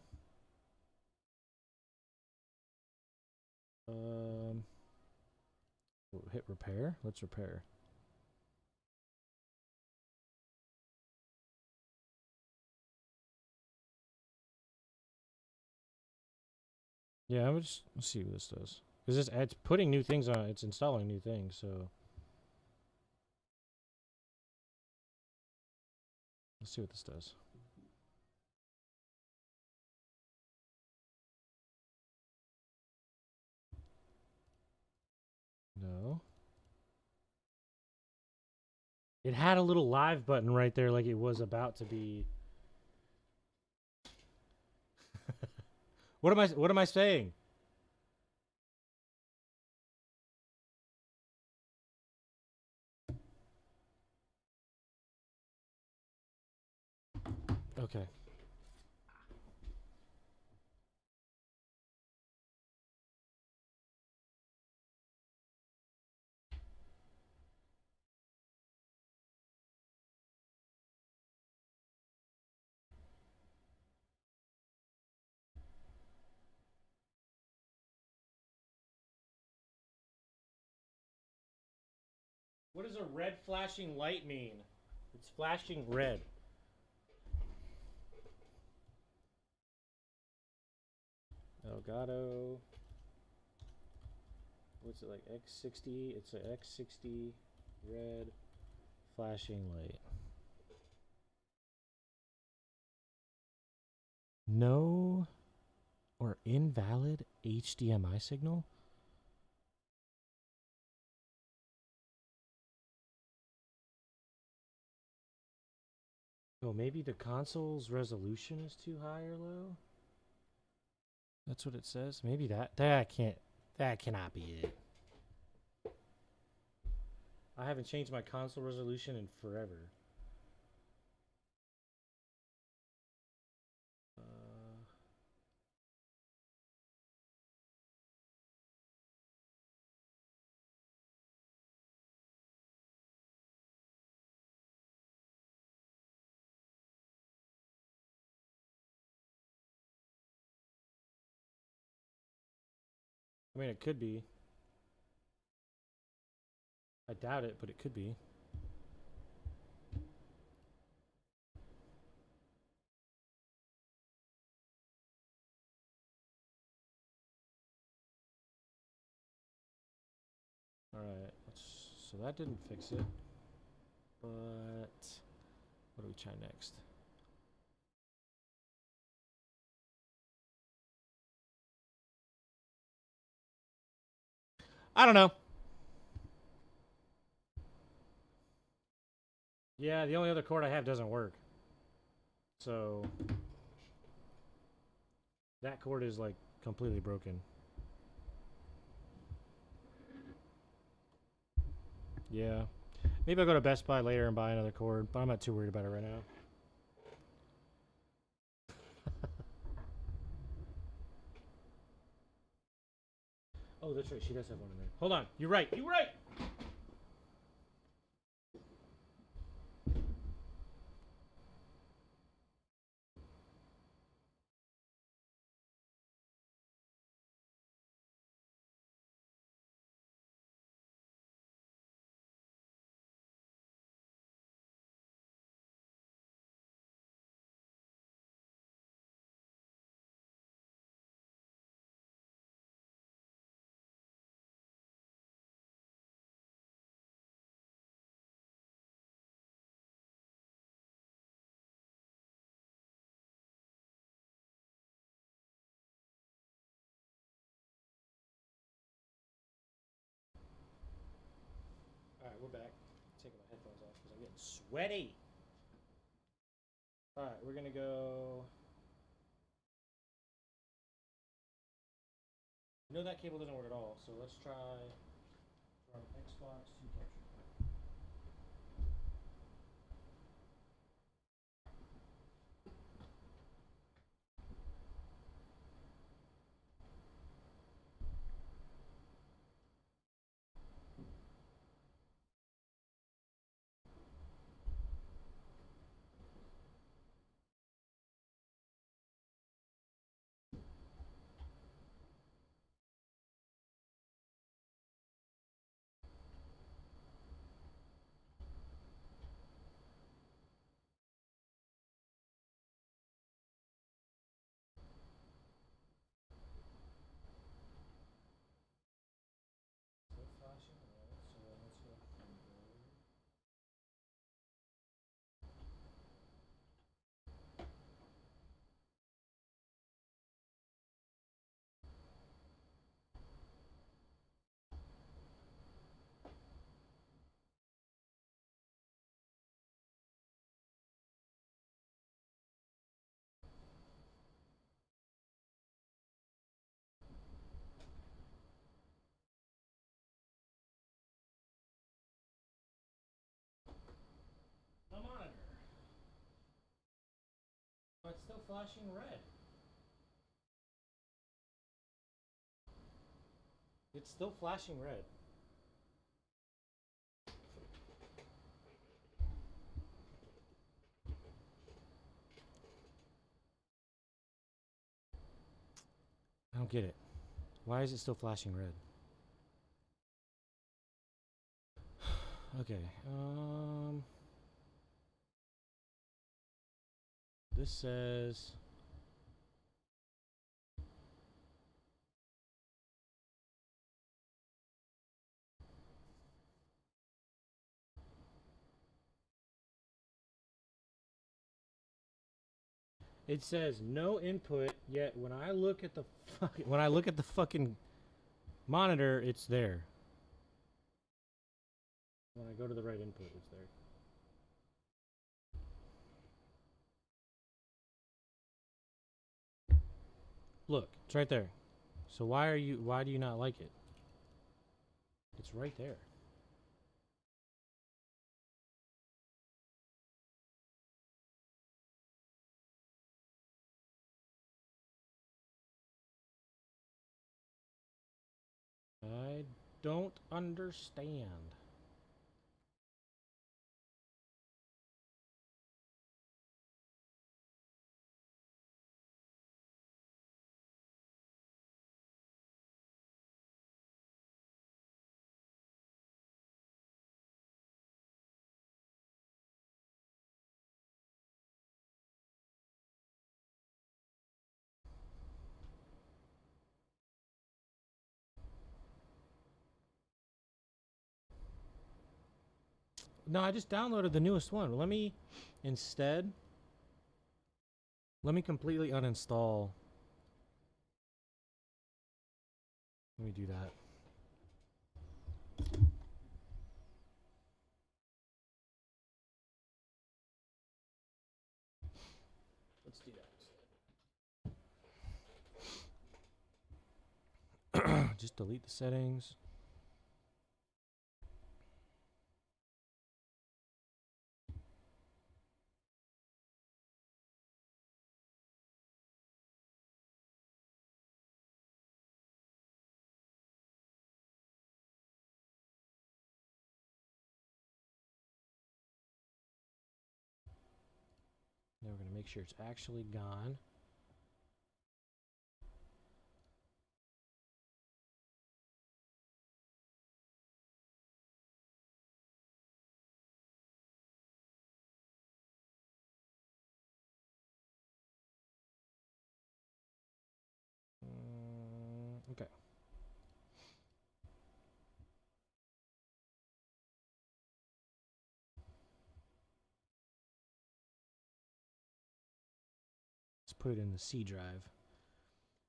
We'll hit repair. Let's repair. Yeah, let's see what this does. Because it's putting new things on. It's installing new things. So let's see what this does. No. It had a little live button right there, like it was about to be. What am I saying? Okay. What does a red flashing light mean? It's flashing red. Elgato. What's it like? X60? It's an X60 red flashing light. No or invalid HDMI signal? Oh, maybe the console's resolution is too high or low? That's what it says. Maybe that cannot be it. I haven't changed my console resolution in forever. I mean, it could be. I doubt it, but it could be. Alright, so that didn't fix it. But what do we try next? I don't know. Yeah, the only other cord I have doesn't work. So that cord is like completely broken. Yeah. Maybe I'll go to Best Buy later and buy another cord, but I'm not too worried about it right now. Oh, that's right. She does have one in there. Hold on. You're right. You're right. All right, we're back. I'm taking my headphones off because I'm getting sweaty. All right, we're gonna go. I know that cable doesn't work at all, so let's try from Xbox to capture. Oh, it's still flashing red. It's still flashing red. I don't get it. Why is it still flashing red? Okay. This says it says no input, yet when I look at the fucking monitor, it's there. When I go to the right input, it's there. Look, it's right there. So why do you not like it? It's right there. I don't understand. No, I just downloaded the newest one. Let me completely uninstall. Let me do that. Let's do that. Just delete the settings. Now we're going to make sure it's actually gone. Okay. Let's put it in the C drive.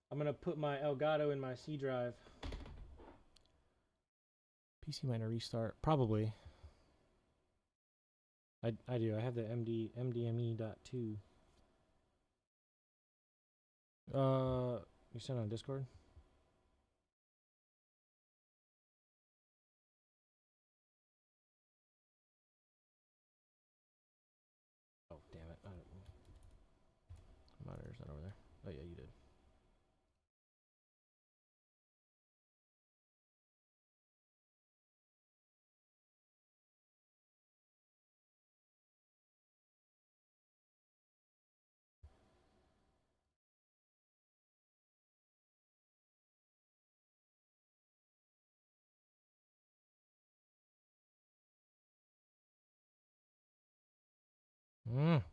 I'm going to put my Elgato in my C drive. PC might not restart. Probably. I do. I have the MDME.2. You sent on Discord? Oh, damn it. Monitor's not over there. Oh, yeah, you did. Mm.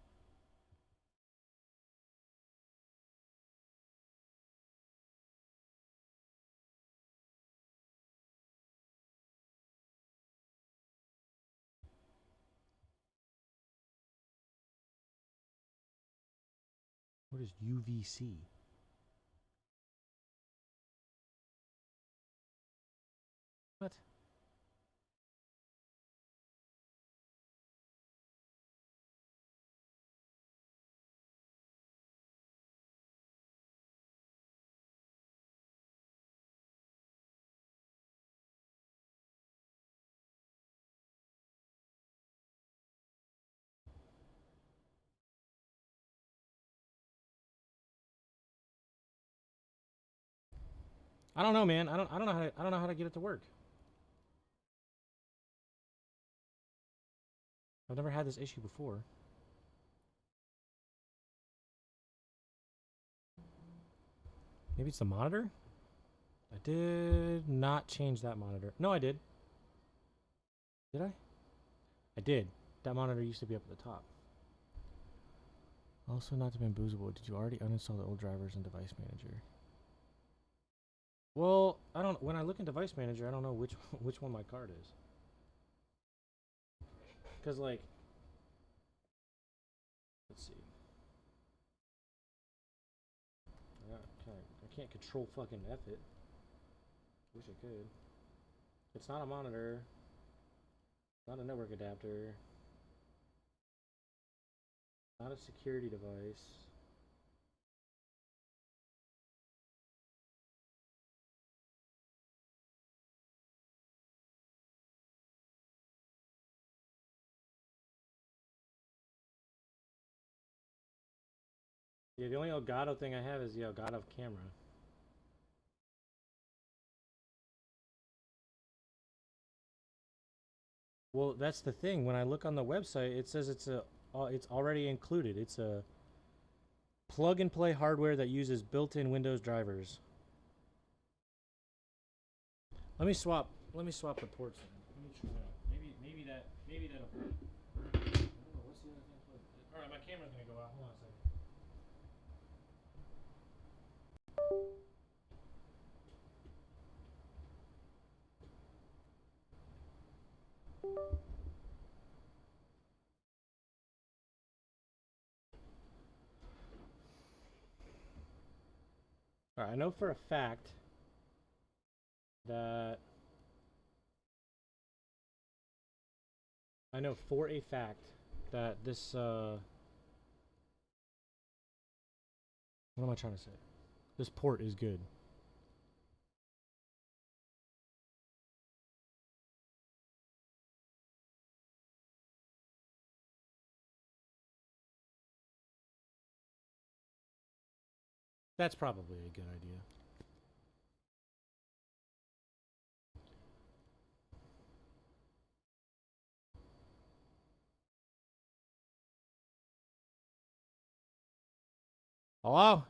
What is UVC? What? I don't know, man. I don't know how to get it to work. I've never had this issue before. Maybe it's the monitor? I did not change that monitor. No, I did. Did I? I did. That monitor used to be up at the top. Also not to be bamboozled. Did you already uninstall the old drivers in Device Manager? Well, I don't. When I look in Device Manager, I don't know which one my card is. Cause like, let's see. I can't control fucking F it. Wish I could. It's not a monitor. Not a network adapter. Not a security device. Yeah, the only Elgato thing I have is the Elgato camera. Well, that's the thing. When I look on the website, it says it's already included. It's a plug and play hardware that uses built-in Windows drivers. Let me swap the ports. Let me try out. Maybe that'll. I don't know, what's the other thing? All right, my camera's gonna go out. Hold on a second. All right, I know for a fact that this what am I trying to say? This port is good. That's probably a good idea. Hello?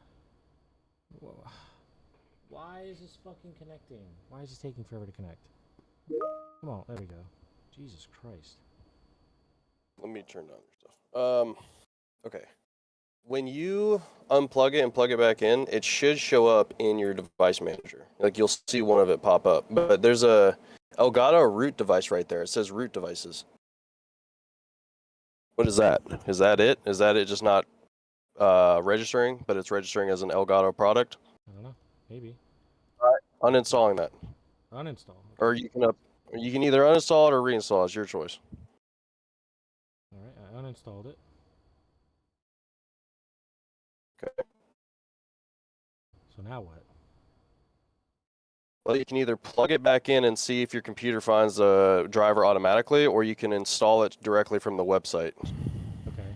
Why is this fucking connecting? Why is this taking forever to connect? Come on, there we go. Jesus Christ. Let me turn down your stuff. Okay. When you unplug it and plug it back in, it should show up in your device manager. Like you'll see one of it pop up. But there's a Elgato root device right there. It says root devices. What is that? Is that it? Is that it just not registering, but it's registering as an Elgato product? I don't know. Maybe. Uninstalling that. Uninstall. Or you can either uninstall it or reinstall it. It's your choice. Alright, I uninstalled it. Okay. So now what? Well, you can either plug it back in and see if your computer finds the driver automatically, or you can install it directly from the website. Okay.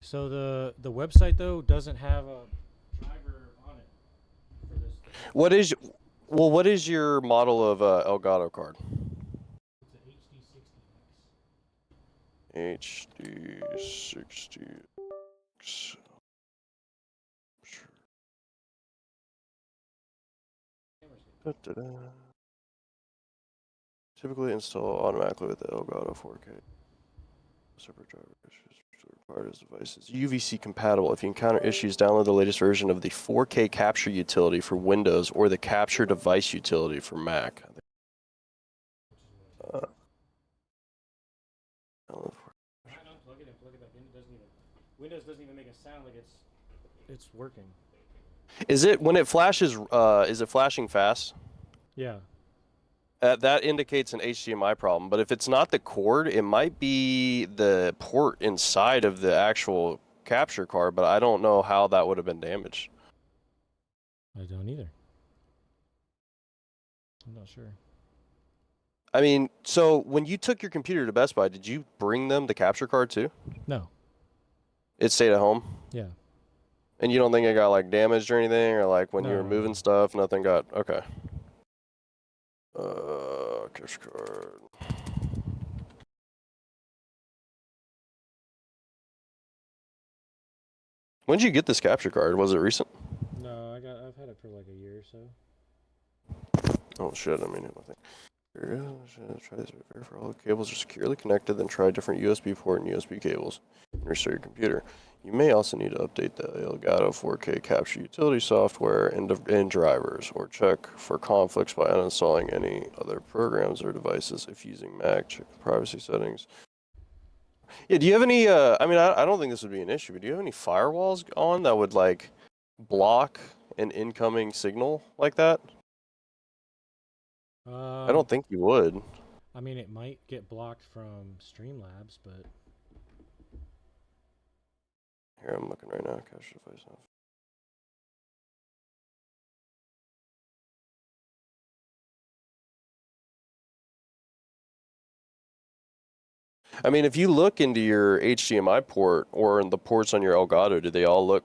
So the website though doesn't have a driver on it for this thing. What is your model of Elgato card? It's a HD60. Typically install automatically with the Elgato 4K. Separate driver issues required as devices. UVC compatible. If you encounter issues, download the latest version of the 4K capture utility for Windows or the capture device utility for Mac. Unplug it and plug it back in. Windows doesn't even make a sound like it's working. Is it when it flashes? Is it flashing fast? Yeah. That indicates an HDMI problem. But if it's not the cord, it might be the port inside of the actual capture card. But I don't know how that would have been damaged. I don't either. I'm not sure. I mean, so when you took your computer to Best Buy, did you bring them the capture card too? No. It stayed at home? Yeah. And you don't think it got like damaged or anything, or like when you were No. moving stuff, nothing got okay. Capture card. When did you get this capture card? Was it recent? No, I've had it for like a year or so. Oh shit! I mean, I think. Try this. Verify all the cables are securely connected. Then try different USB port and USB cables, and restart your computer. You may also need to update the Elgato 4K capture utility software and drivers, or check for conflicts by uninstalling any other programs or devices. If using Mac, check the privacy settings. Yeah, do you have any, I mean, I don't think this would be an issue, but do you have any firewalls on that would, like, block an incoming signal like that? I don't think you would. I mean, it might get blocked from Streamlabs, but Here, I'm looking right now. Cache device off. I mean, if you look into your HDMI port or in the ports on your Elgato, do they all look